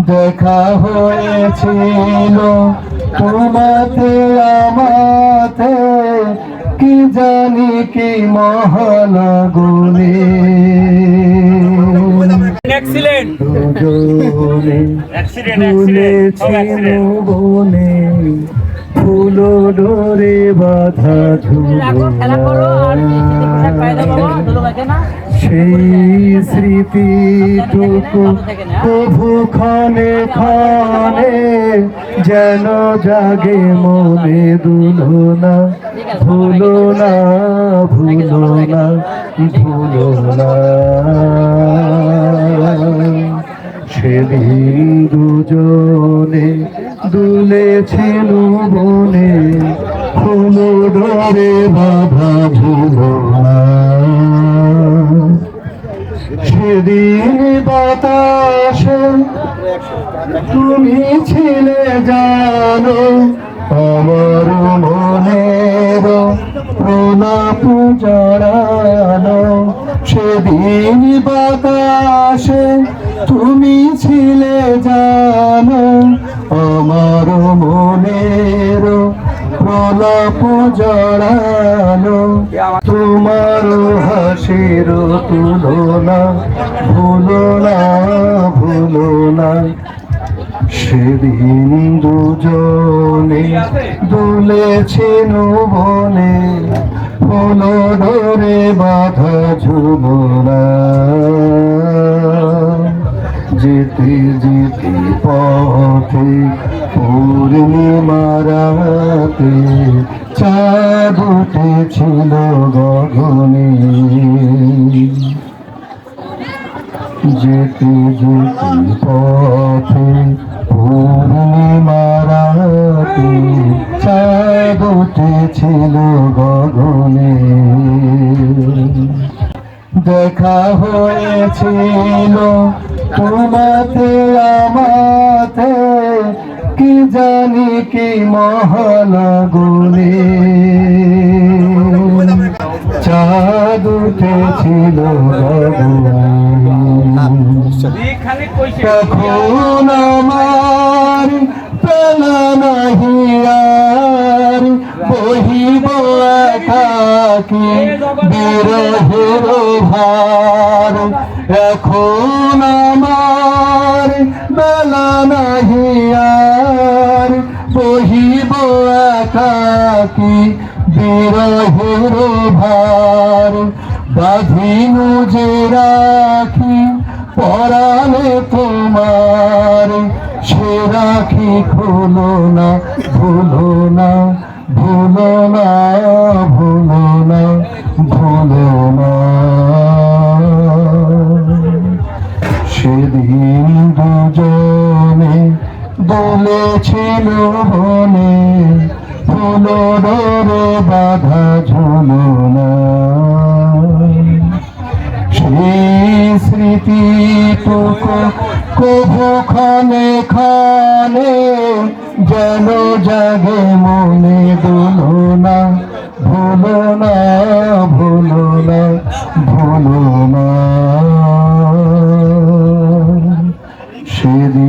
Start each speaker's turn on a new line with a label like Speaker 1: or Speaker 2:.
Speaker 1: দেখা হয়েছিল তোমাতে আমাতে, কি জানি কি মহান গুণে দুজনে বনে ফুল ডোরে বাধা সেই স্মৃতিটুকু প্রভু ক্ষণে ক্ষণে যেন জাগে মনে, দুলো না ভুলো না ভুলো না ভুলো না। সেদিন দুজনে দুলেছিল বনে ফুল ডোরে বাধা ভুলো না। সেদিন বাতাসে তুমি ছিলে জানো, আমার মনের প্রলাপ জড়ানো। সেদিন বাতাসে তুমি ছিলে জানো, আমার মনের প্রলাপ জড়ানো। তোমার হাসির তুলনা ভুলো না ভুলো না। সেদিন দুজনে দুলেছিল বনে ফুল ডোরে বাধা ঝুলনা। যেতে যেতে পথে পূর্ণিমা রাতে চাঁদ উঠেছিল গগনে। যেতে যেতে পথে পূর্ণিমা রাতে চাঁদ উঠেছিল গগনে। দেখা হয়েছিল তোমাতে আমাতে, কি জানি কি মহান গুণে চাঁদ উঠেছিল গগনে। তখন আমার পেলা নাহি আর বহিব একাকী বিরহের ভার। এখন আমার বেলা নাহি আর বহিব একাকী বিরহের ভার। বাঁধিনু যে রাখি পরাণে তোমার, সে রাখি খোলো না ভুলো না ভুলো না ভুলো না ভুলো না। সেদিন দুজনে দুলেছিল বনে ফুল ডোরে বাধা ঝুলনা। সেই স্মৃতিটুকু কভু ক্ষণে ক্ষণে যেন জাগে মনে, দুলো না ভুলো না ভুলো না ভুলো না। সেদিন